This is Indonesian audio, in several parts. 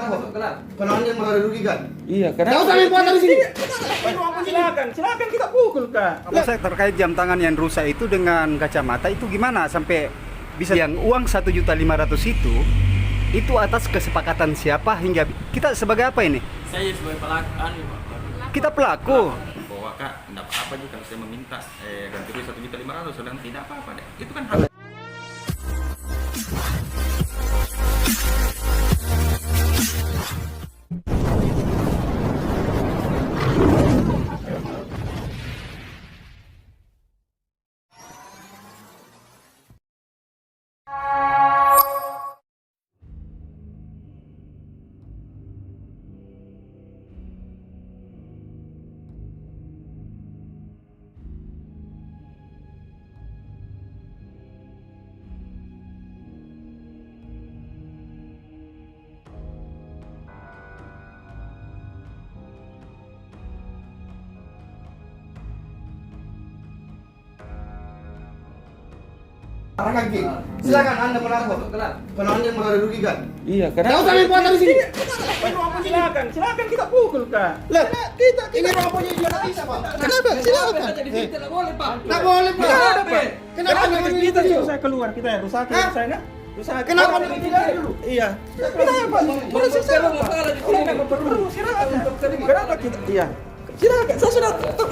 melapor. Kalau Anda merasa dirugikan. Iya, karena Kau sampai foto di sini. Silakan kita pukul, Kak. Kapolsek, terkait jam tangan yang rusak itu dengan kacamata itu gimana sampai bisa yang uang 1.500.000 itu atas kesepakatan siapa hingga kita sebagai apa ini? Saya sebagai pelaku, Kita pelaku. bahwa kak tidak apa-apa juga kalau saya meminta ganti rugi 1.500.000 sedang tidak apa-apa deh. Itu kan hal. Arahkan Ki. Silakan Anda melapor. Kalau Anda merasa dirugikan. Iya, karena Kau sampai foto di sini. Silakan kita pukul, Kak. Lah, ini ruang punya dia tak bisa, Pak. Kenapa? Silakan. Tidak boleh pak. Tak boleh, Pak. Kenapa Anda kita begitu? saya keluar, kita ya rusakin Hah? saya nak. Rusakin. Kenapa Anda tidak dulu? Iya. Kenapa? Proses saya masalah di Kalau nggak perlu, silakan. Kenapa kita? Iya. Silakan, saya sudah Kau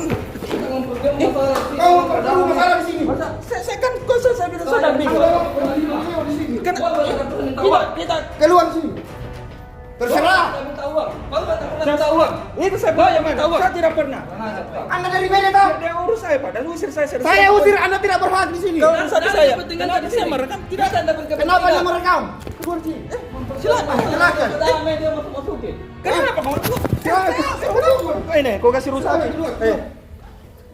perlu masalah di sini. saya kan kuasa saya bilang sudah bingung. Kan kita Keluar sini. Terserah. itu saya bayar mana? Saya tidak pernah. Anda dari mana tahu? Dia urus saya Pak, dan usir saya. Saya usir Anda tidak berhak di sini. Kau urus saya. Kenapa saya merekam? Tidak ada. Kenapa Anda merekam? Keluar sini. Silakan. Silakan. Kenapa kau? Silakan. Ini, kau kasih rusak.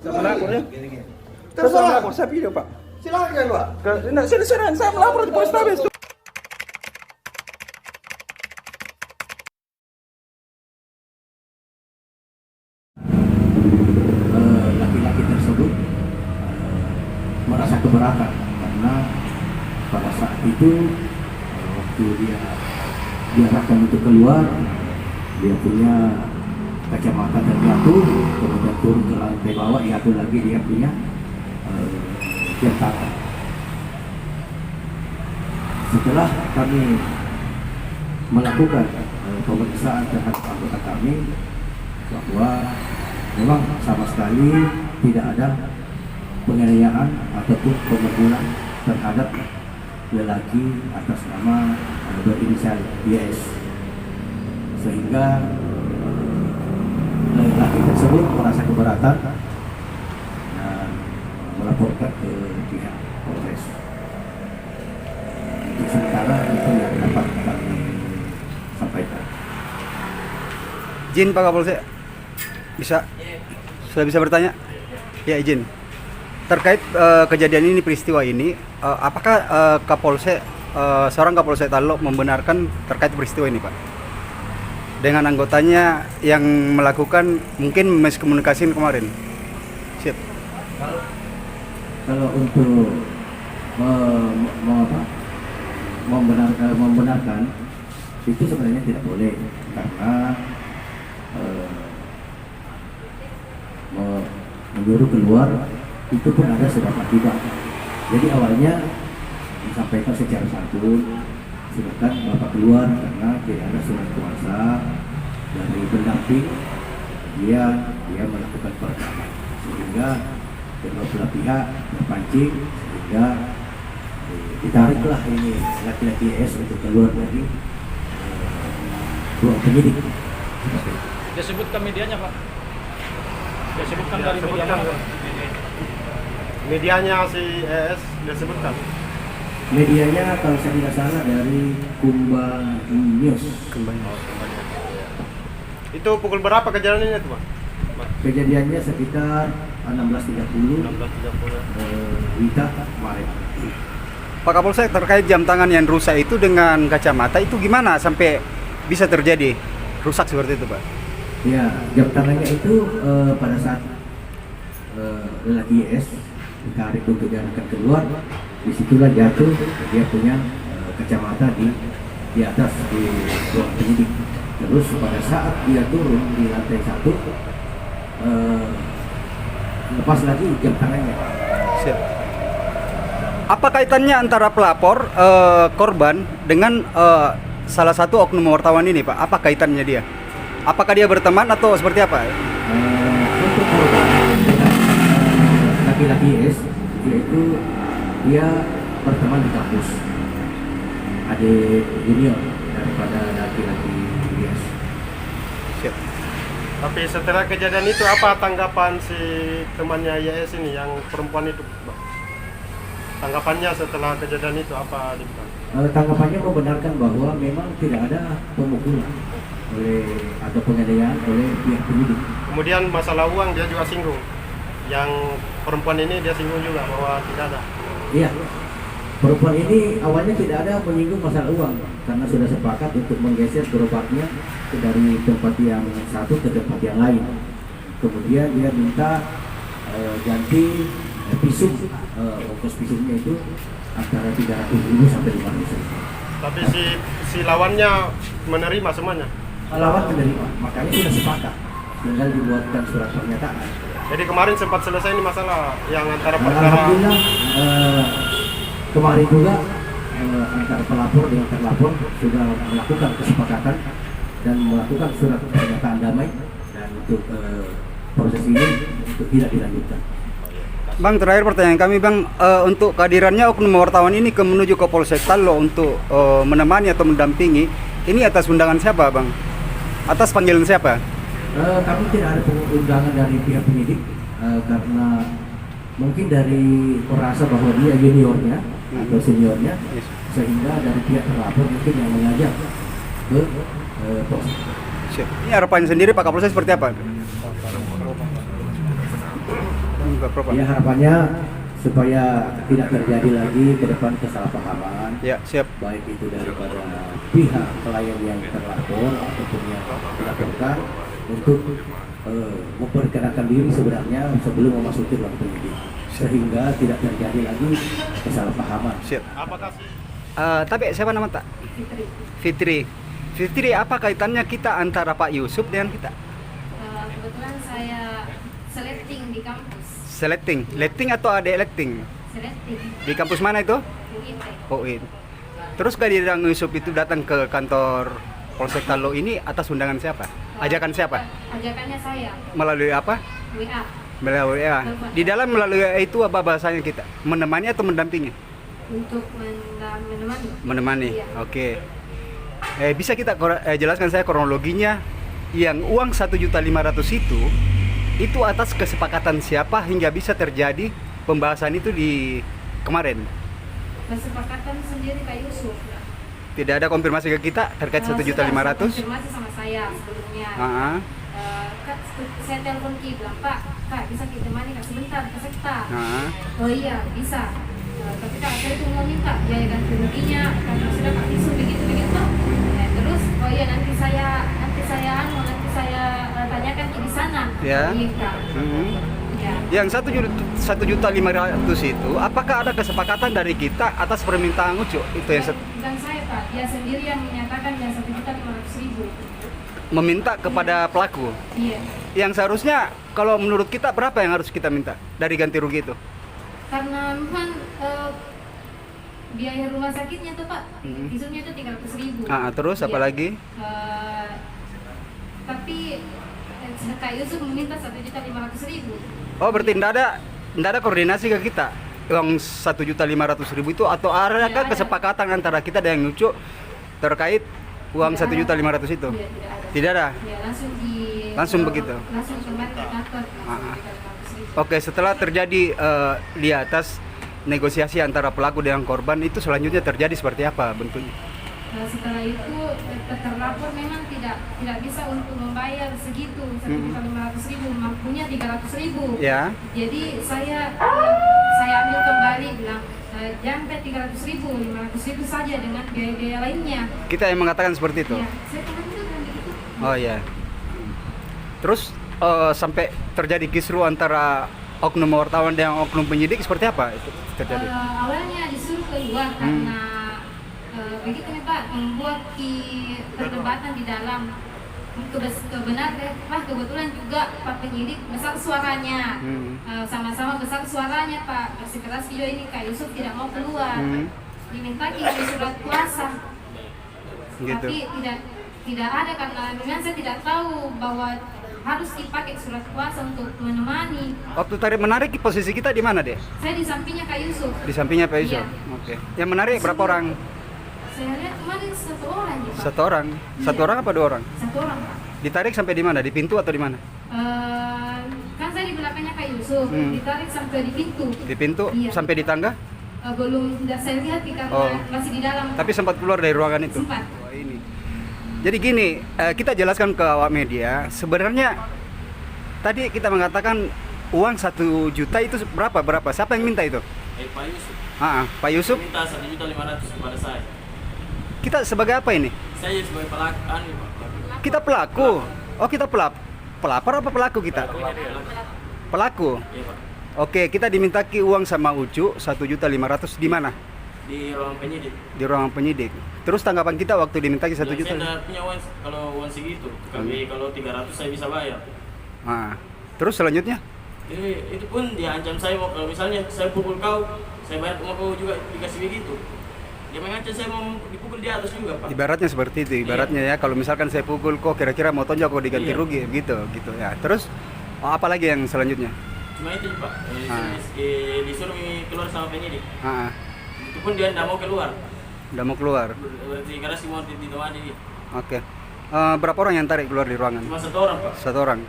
Saya melapor ya. Saya melapor, saya video Pak. Silakan, Pak. Nah, saya melapor di Polrestabes. Laki-laki tersebut merasa keberatan karena pada saat itu waktu dia diarahkan untuk keluar, dia punya kacamata terjatuh, kemudian turun ke lantai bawah, jatuh lagi dia punya jam tangan. Setelah kami melakukan pemeriksaan terhadap anggota kami bahwa memang sama sekali tidak ada penganiayaan ataupun pemerbulan terhadap lelaki atas nama berinisial YS, sehingga lelaki tersebut merasa keberatan dan melaporkan ke pihak Polres. Untuk sementara itu yang dapat kami sampaikan. Izin Pak Kapolsek. Sudah bisa bertanya? Ya, izin. Terkait kejadian ini, peristiwa ini, apakah Kapolsek, seorang Kapolsek Talok membenarkan terkait peristiwa ini, Pak? Dengan anggotanya yang melakukan mungkin miskomunikasi kemarin. Siap. Kalau untuk membenarkan itu sebenarnya tidak boleh karena menyuruh keluar itu pun ada sebab akibat. Jadi awalnya disampaikan secara santun, silakan Bapak keluar karena tidak ada surat kuasa dari pendamping, dia melakukan perekaman sehingga kedua belah pihak terpancing sehingga ditariklah ini laki-laki S untuk keluar dari ruang penyidik. Dia sebutkan medianya pak. Dia sebutkan dari medianya. Medianya si ES dia sebutkan. Medianya kalau saya tidak salah dari Kumba News. Itu pukul berapa kejadiannya itu, Pak? Kejadiannya sekitar 16.30 Wita kemarin. Pak Kapolsek, terkait jam tangan yang rusak itu dengan kacamata itu gimana sampai bisa terjadi rusak seperti itu, Pak? Ya, jam tangannya itu pada saat lelaki YS ditarik untuk diarahkan keluar, disitulah jatuh dia punya kacamata di di atas di ruang penyidik. Terus pada saat dia turun di lantai 1, lepas lagi jam tangannya. Siap. Apa kaitannya antara pelapor korban dengan salah satu oknum wartawan ini, Pak? Apa kaitannya dia? Apakah dia berteman atau seperti apa? Untuk korban dengan laki-laki S, yaitu dia berteman di kampus, adik junior daripada laki-laki S. Siap. Tapi setelah kejadian itu apa tanggapan si temannya YS ini yang perempuan itu? Bang? Tanggapannya setelah kejadian itu apa? Tanggapannya membenarkan bahwa memang tidak ada pemukulan atau penganiayaan oleh pihak penyidik. Kemudian masalah uang dia juga singgung. Yang perempuan ini dia singgung juga bahwa tidak ada. Iya, perempuan ini awalnya tidak ada menyinggung masalah uang karena sudah sepakat untuk menggeser gerobaknya dari tempat yang satu ke tempat yang lain. Kemudian dia minta ganti visum, ongkos visumnya itu antara 300.000 sampai 500.000. Tapi si lawannya menerima semuanya. Lawan menerima, makanya sudah sepakat, tinggal dibuatkan surat pernyataan. Jadi kemarin sempat selesai ini masalah yang antara perkara. Alhamdulillah kemarin juga antara pelapor dengan terlapor sudah melakukan kesepakatan dan melakukan surat pernyataan damai, dan untuk proses ini untuk tidak dilanjutkan. Bang, terakhir pertanyaan kami, Bang, untuk kehadirannya oknum wartawan ini menuju ke Polsek Tallo untuk menemani atau mendampingi, ini atas undangan siapa, Bang? Atas panggilan siapa? Kami tidak ada undangan dari pihak penyidik karena mungkin dari merasa bahwa dia juniornya atau seniornya, sehingga dari pihak terlapor mungkin yang mengajak ke Polsek. Siap. Ini harapannya sendiri Pak Kapolsek seperti apa? Ya, harapannya supaya tidak terjadi lagi ke depan kesalahpahaman. Ya, siap. Baik itu daripada pihak klien yang terlapor ataupun yang dilaporkan, untuk memperkenalkan diri sebenarnya sebelum memasuki ruang penyidik, sehingga tidak terjadi lagi kesalahpahaman. Siap. Apakah sih? Tapi siapa nama tak? Fitri. Fitri, apa kaitannya kita antara Pak Yusuf dengan kita? Kebetulan saya selecting di kampus. Selecting, letting atau ada electing? Selecting Di kampus mana itu? UIT. UIN. Terus kehadiran Yusuf itu datang ke kantor Polsek Tallo ini atas undangan siapa? Ajakan siapa? Ajakannya saya Melalui apa? WA Melalui WA. Di dalam melalui WA itu apa bahasanya kita? Menemani atau mendampingi? untuk menemani. Menemani. Iya. Oke. Bisa kita jelaskan saya kronologinya? Yang uang 1.500.000 itu atas kesepakatan siapa hingga bisa terjadi pembahasan itu di kemarin? Kesepakatan sendiri Pak Yusuf. Tidak ada konfirmasi ke kita terkait 1.500.000? Konfirmasi sama saya sebelumnya. Kak, saya telepon Ki bilang, Kak bisa kita temani Kak sebentar ke sekta. Oh iya bisa. Tapi Kak saya tuh mau minta biaya ganti ruginya karena sudah Kak Yusuf begitu. Terus oh iya nanti saya tanyakan Ki di sana. Ya. Iya Kak. Ya. Yang 1.500.000 itu, apakah ada kesepakatan dari kita atas permintaan Ucu? Itu yang Bukan saya Pak, dia sendiri yang menyatakan yang 1.500.000. meminta kepada pelaku. Iya. Yang seharusnya kalau menurut kita berapa yang harus kita minta dari ganti rugi itu? Karena memang biaya rumah sakitnya tuh Pak, visumnya itu 300.000. Terus Iya. apa lagi? Tapi Kak Yusuf meminta 1.500.000. Oh, berarti tidak ada koordinasi ke kita uang 1.500.000 itu, atau adakah kesepakatan antara kita dengan Ucu terkait uang 1.500.000 itu? Tidak ada. Ya, Langsung begitu. Langsung kemarin ke kantor. Oke, setelah terjadi di atas negosiasi antara pelaku dengan korban, itu selanjutnya terjadi seperti apa bentuknya? Nah, setelah itu terlapor memang tidak bisa untuk membayar segitu 1.500.000, mampunya 300.000. Ya. Jadi saya ambil kembali bilang jangan 300.000, 500.000 saja dengan biaya-biaya lainnya. Kita yang mengatakan seperti itu. Ya, saya kemarin itu kan begitu. Oh ya. Terus sampai terjadi kisruh antara oknum wartawan dan oknum penyidik, seperti apa itu terjadi? Awalnya disuruh keluar karena begitu nih Pak, membuat perdebatan di dalam kebetulan juga Pak penyidik besar suaranya, sama-sama besar suaranya Pak, bersikeras video ini Kak Yusuf tidak mau keluar, diminta surat kuasa, Gitu. tapi tidak ada karena dengan saya tidak tahu bahwa harus dipakai surat kuasa untuk menemani. Waktu tarik menarik posisi kita di mana deh? Saya di sampingnya Kak Yusuf. Di sampingnya Pak Yusuf. Iya. Oke. Yang menarik berapa orang? Saya lihat kemarin satu orang ya Pak. Satu orang. Satu Iya. orang apa dua orang? Satu orang Pak. Ditarik sampai di mana? Di pintu atau di mana? Kan saya di belakangnya Kak Yusuf, ditarik sampai di pintu. Di pintu Iya. sampai di tangga? Belum tidak saya lihat karena Oh. masih di dalam. Tapi sempat keluar dari ruangan itu. Sempat. Wah, ini. Jadi gini, kita jelaskan ke awak media. Sebenarnya tadi kita mengatakan uang 1 juta itu berapa? Siapa yang minta itu? Pak Yusuf Pak Yusuf. minta 1.500.000 kepada saya. Kita sebagai apa ini? Saya sebagai pelaku, Pak. Kita pelaku. Oh, kita pelapor apa pelaku kita? Pelaku. Iya, Pak. Oke, kita diminta uang sama Ucu 1.500.000 di mana? Di ruang penyidik. Di ruangan penyidik. Terus tanggapan kita waktu diminta 1 Bilang, juta? saya tidak punya uang, kalau uang segitu. Kami kalau 300 saya bisa bayar. Nah, terus selanjutnya? Itu pun dia ancam saya mau, kalau misalnya saya pukul kau, saya bayar rumah kau juga dikasih begitu. Dia mengancam saya mau dipukul di atas juga, Pak. Ibaratnya seperti itu, ibaratnya ya kalau misalkan saya pukul kok kira-kira motonya kok diganti Iya. rugi gitu ya. Terus apa lagi yang selanjutnya? Cuma itu, Pak. Disuruh keluar sama penyidik. Itu pun dia tidak mau keluar. Udah mau keluar. Berarti karena si mau ditemani dia. Oke. Berapa orang yang tarik keluar di ruangan? Cuma satu orang, Pak. Satu orang.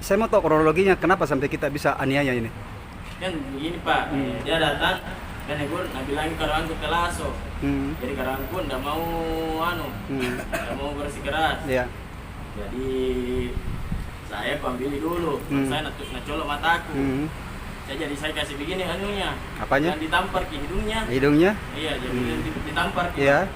Saya mau tahu kronologinya kenapa sampai kita bisa aniaya ini. Kan begini, Pak. Dia datang kan gue bilang kalau aku ke laso. Jadi karena aku nggak mau nggak mau bersikeras. Iya. Jadi saya ambil dulu, saya colok mataku. Saya kasih begini anunya. Apanya? Yang ditampar ke hidungnya. Hidungnya? Iya, jadi ditampar. Iya.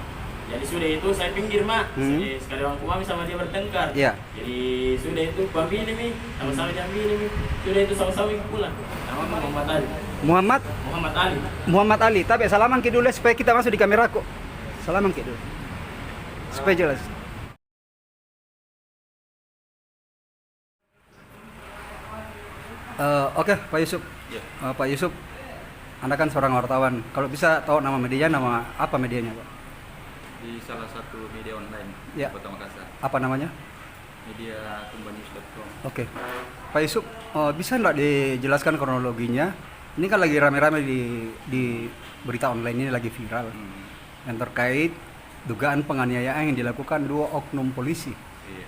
Jadi sudah itu saya pinggir, Mak. Sekali orang kumami sama dia bertengkar. Iya. Jadi sudah itu ambil ini, sama-sama diambil ini. Sudah itu sama-sama pulang. Nama Muhammad Ali. Muhammad Ali. Muhammad Ali. Tapi salaman ke dulu supaya kita masuk di kamera kok. Salaman ke dulu. Supaya jelas. Oke, Pak Yusuf. Ya. Pak Yusuf, Anda kan seorang wartawan. Kalau bisa tahu nama medianya, nama apa medianya, Pak? Di salah satu media online Ya. Kota Makassar, Apa namanya? media tumbanews.com. Oke. Pak Yusuf, bisa nggak dijelaskan kronologinya? Ini kan lagi rame-rame di berita online ini lagi viral. Yang terkait dugaan penganiayaan yang dilakukan 2 oknum polisi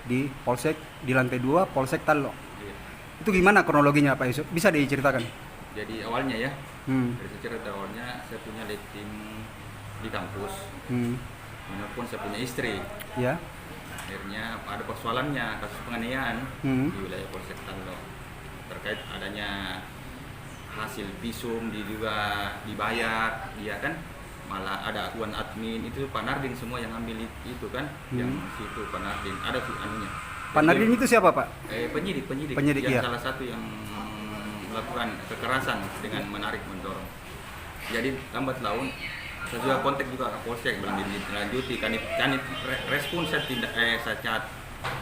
di Polsek di lantai 2 Polsek Tallo. Iya. Itu gimana kronologinya, Pak Yusuf? Bisa diceritakan? Jadi awalnya ya, dari cerita awalnya saya punya letting di kampus, menelpon saya punya istri. Ya. Akhirnya ada persoalannya kasus penganiayaan di wilayah Polsek Tallo terkait adanya hasil visum juga dibayar, dia kan malah ada akuan admin itu Pak Nardin semua yang ambil itu kan, yang situ Pak Nardin ada anunya. Pak Nardin itu siapa, Pak? Penyidik Penyidik, yang iya. salah satu yang melakukan kekerasan dengan menarik mendorong. Jadi lambat laun saya juga kontak juga ke Polsek bilang dilanjuti kan respon saya tidak saya chat.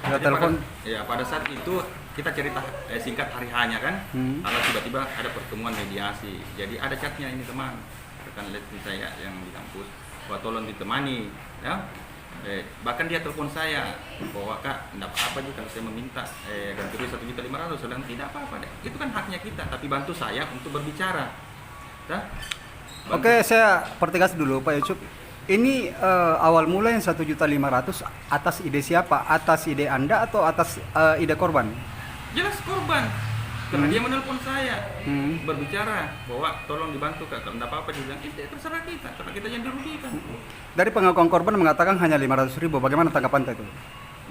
Ya, Jadi telepon. pada saat itu kita cerita singkat hari hanya kan, lalu tiba-tiba ada pertemuan mediasi. Jadi ada chatnya ini teman rekan letting saya yang di kampus, bahwa tolong ditemani ya. Bahkan dia telepon saya bahwa Kak, tidak apa-apa juga kalau saya meminta ganti rugi 1.500.000, saya bilang tidak apa-apa deh. Itu kan haknya kita, tapi bantu saya untuk berbicara. Ya? Oke, saya pertegas dulu, Pak Yusuf. Ini awal mula yang 1.500.000 atas ide siapa? Atas ide Anda atau atas ide korban? Jelas korban, karena dia menelpon saya berbicara bahwa tolong dibantu Kak, kalau tidak apa-apa dia bilang itu terserah kita, karena kita yang dirugikan. Dari pengakuan korban mengatakan hanya 500.000. Bagaimana tanggapan itu?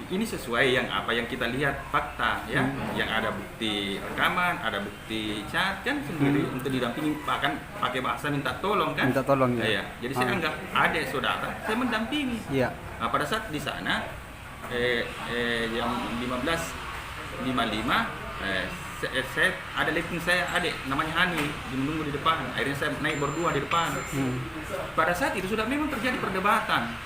Ini sesuai yang apa yang kita lihat fakta ya, yang ada bukti rekaman, ada bukti chat kan sendiri untuk didampingi, bahkan pakai bahasa minta tolong kan. Minta tolong ya. Iya. Jadi saya anggap ada saudara, saya mendampingi. Iya. Nah, pada saat di sana jam 15.55 saya ada letting saya adik namanya Hani menunggu di depan. Akhirnya saya naik berdua di depan. Pada saat itu sudah memang terjadi perdebatan.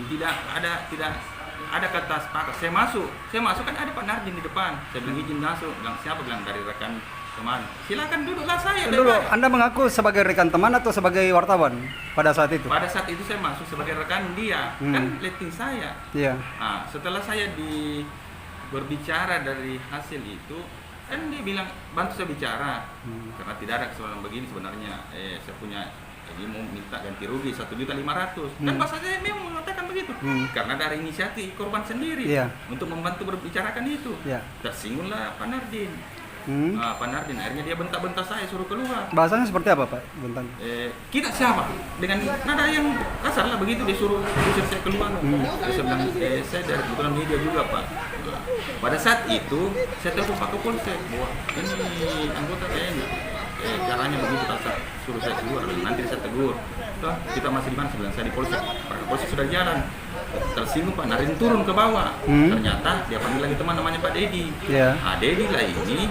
Tidak ada kata sepakat. Saya masuk kan ada Pak Nardin di depan. Saya bilang izin masuk. Bilang siapa? Bilang dari rekan teman. Silakan duduklah saya. Dulu Anda mengaku sebagai rekan teman atau sebagai wartawan pada saat itu? Pada saat itu saya masuk sebagai rekan dia, kan letting saya. Iya. Nah, setelah saya berbicara dari hasil itu, kan dia bilang bantu saya bicara, karena tidak ada kesalahan begini sebenarnya. Saya punya jadi mau minta ganti rugi 1.500.000. Kan bahasa saya memang mengatakan begitu, karena dari inisiatif korban sendiri untuk membantu berbicarakan itu. Tersinggunglah Pak Nardin. Pak Nardin akhirnya dia bentak-bentak saya suruh keluar. Bahasanya seperti apa Pak? Bentar. Kita siapa? Dengan nada yang kasar lah begitu disuruh usir saya keluar. Saya bilang saya dari kebetulan media juga Pak. Pada saat itu saya telepon Pak Kapolsek bahwa ini anggota TNI. Caranya begitu kasar suruh saya keluar. Nanti saya tegur. Toh, kita masih di mana? Sebelah saya di Polsek. Pak Kapolsek sudah jalan. Tersinggung Pak Nardin turun ke bawah. Ternyata dia panggil lagi teman namanya Pak Dedi. Dedi lah ini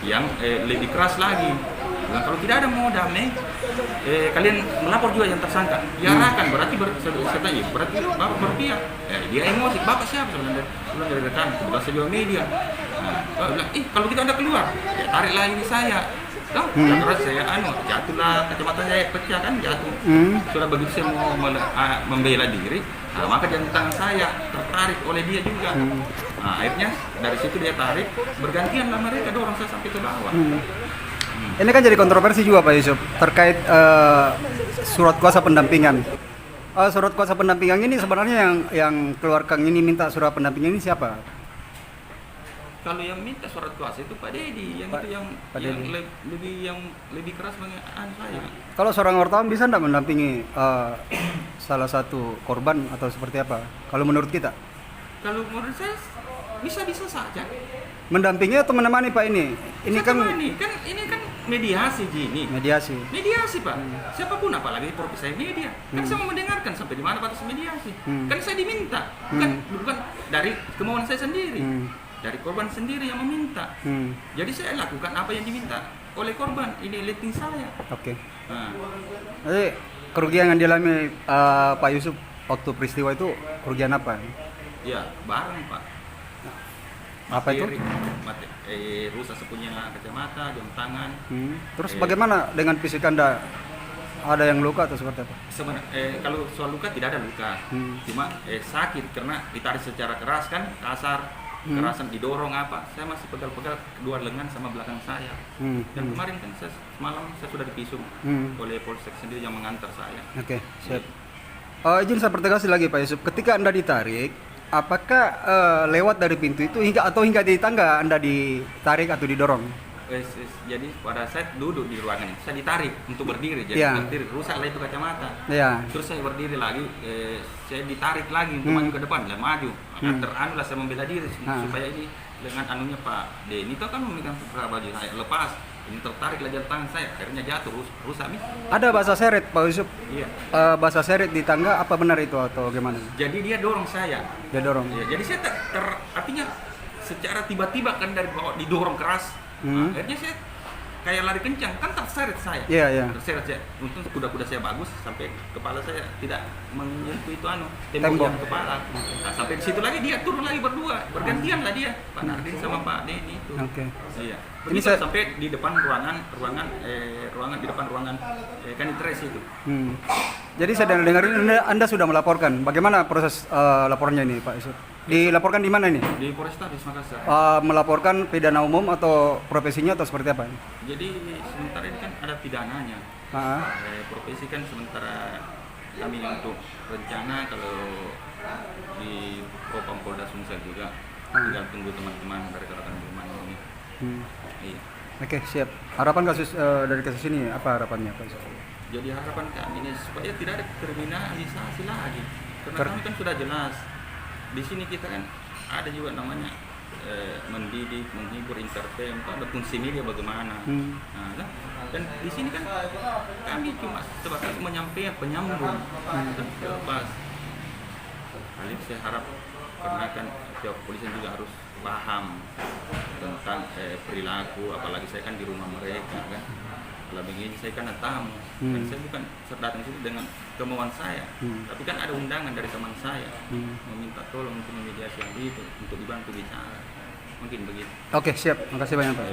yang lebih keras lagi. Bilang, kalau tidak ada mau damai, kalian melapor juga yang tersangka. Diarahkan berarti berarti bapak berpihak. Dia emosi. Bapak siapa sebenarnya? Bilang dari rekan. Kebetulan saya juga media. Bapak bilang, kalau kita ada keluar, ya tariklah ini saya. Terus saya jatuhlah kacamata saya pecah kan jatuh. Sudah begitu saya mau membela diri, maka jari tangan saya tertarik oleh dia juga. Akhirnya dari situ dia tarik, bergantian lah mereka dorong saya sampai ke bawah. Ini kan jadi kontroversi juga Pak Yusuf terkait surat kuasa pendampingan. Surat kuasa pendampingan ini sebenarnya yang keluarkan ini minta surat pendampingan ini siapa? Kalau yang minta surat kuasa itu Pak Dedi, yang lebih keras dengan saya. Kalau seorang wartawan bisa tidak mendampingi salah satu korban atau seperti apa? Kalau menurut kita? Kalau menurut saya bisa saja. Mendampingi atau menemani Pak ini? Ini kan mediasi Ji. Mediasi Pak. Siapapun apalagi profesi saya media. Kan saya mau mendengarkan sampai di mana batas mediasi. Kan saya diminta, bukan dari kemauan saya sendiri. Dari korban sendiri yang meminta. Jadi saya lakukan apa yang diminta oleh korban. Ini letting saya. Oke. Jadi kerugian yang dialami Pak Yusuf waktu peristiwa itu kerugian apa? Ya, barang Pak. Apa itu? Rusak sepunya kacamata, jam tangan. Terus bagaimana dengan fisik Anda? Ada yang luka atau seperti apa? Sebenarnya kalau soal luka tidak ada luka. Cuma sakit karena ditarik secara keras kan, kasar. Kerasan didorong apa, saya masih pegal-pegal kedua lengan sama belakang saya. Dan kemarin kan semalam saya sudah dipisum oleh Polsek sendiri yang mengantar saya. Oke, siap. Izin saya pertegas lagi Pak Yusuf, ketika Anda ditarik, apakah lewat dari pintu itu hingga di tangga Anda ditarik atau didorong? Jadi pada saat duduk di ruangan itu saya ditarik untuk berdiri, jadi berdiri rusaklah itu kacamata. Terus saya berdiri lagi, saya ditarik lagi untuk maju ke depan, maju. Teranulah saya membela diri supaya ini dengan anunya Pak Denny itu kan memegang baju saya lepas, ini tertarik lagi tangan saya, akhirnya jatuh rusak nih. Ada bahasa seret Pak Yusuf? Iya. Bahasa seret di tangga apa benar itu atau gimana? Jadi dia dorong saya. Dia dorong. Ya, jadi saya artinya secara tiba-tiba kan dari bawah didorong keras. Akhirnya saya kayak lari kencang, kan terseret saya. Terseret saya. Untung kuda-kuda saya bagus sampai kepala saya tidak menyentuh itu tembok yang kepala. Nah, sampai di situ lagi dia turun lagi berdua, bergantian lah dia, Pak Nardin sama Pak Denny itu. Iya. Ini saya sampai di depan ruangan di depan ruangan kanitres itu. Jadi saya dengar Anda sudah melaporkan. Bagaimana proses laporannya ini Pak Yusuf? Dilaporkan di mana ini? Di Polrestabes Makassar. Melaporkan pidana umum atau profesinya atau seperti apa? Jadi sementara ini kan ada pidananya. Profesi kan sementara kami untuk rencana kalau di Propam Polda Sumsel juga tinggal tunggu teman-teman dari rekan rumah ini. Iya. Oke, siap. Harapan dari kasus ini apa harapannya Pak Yusuf? Jadi harapan kami ini supaya tidak ada kriminalisasi lagi. Karena kami kan sudah jelas. Di sini kita kan ada juga namanya mendidik, menghibur, entertain, ada fungsi media bagaimana. Dan di sini kan kami cuma sebatas menyampaikan penyambung, lepas. Hal ini saya harap karena kan pihak kepolisian juga harus paham tentang perilaku, apalagi saya kan di rumah mereka kan. Kalau begini saya kan tamu, kan saya bukan datang situ dengan kemauan saya, tapi kan ada undangan dari teman saya meminta tolong untuk memediasi hal itu, untuk dibantu bicara, mungkin begitu. Oke, siap. Makasih banyak Pak.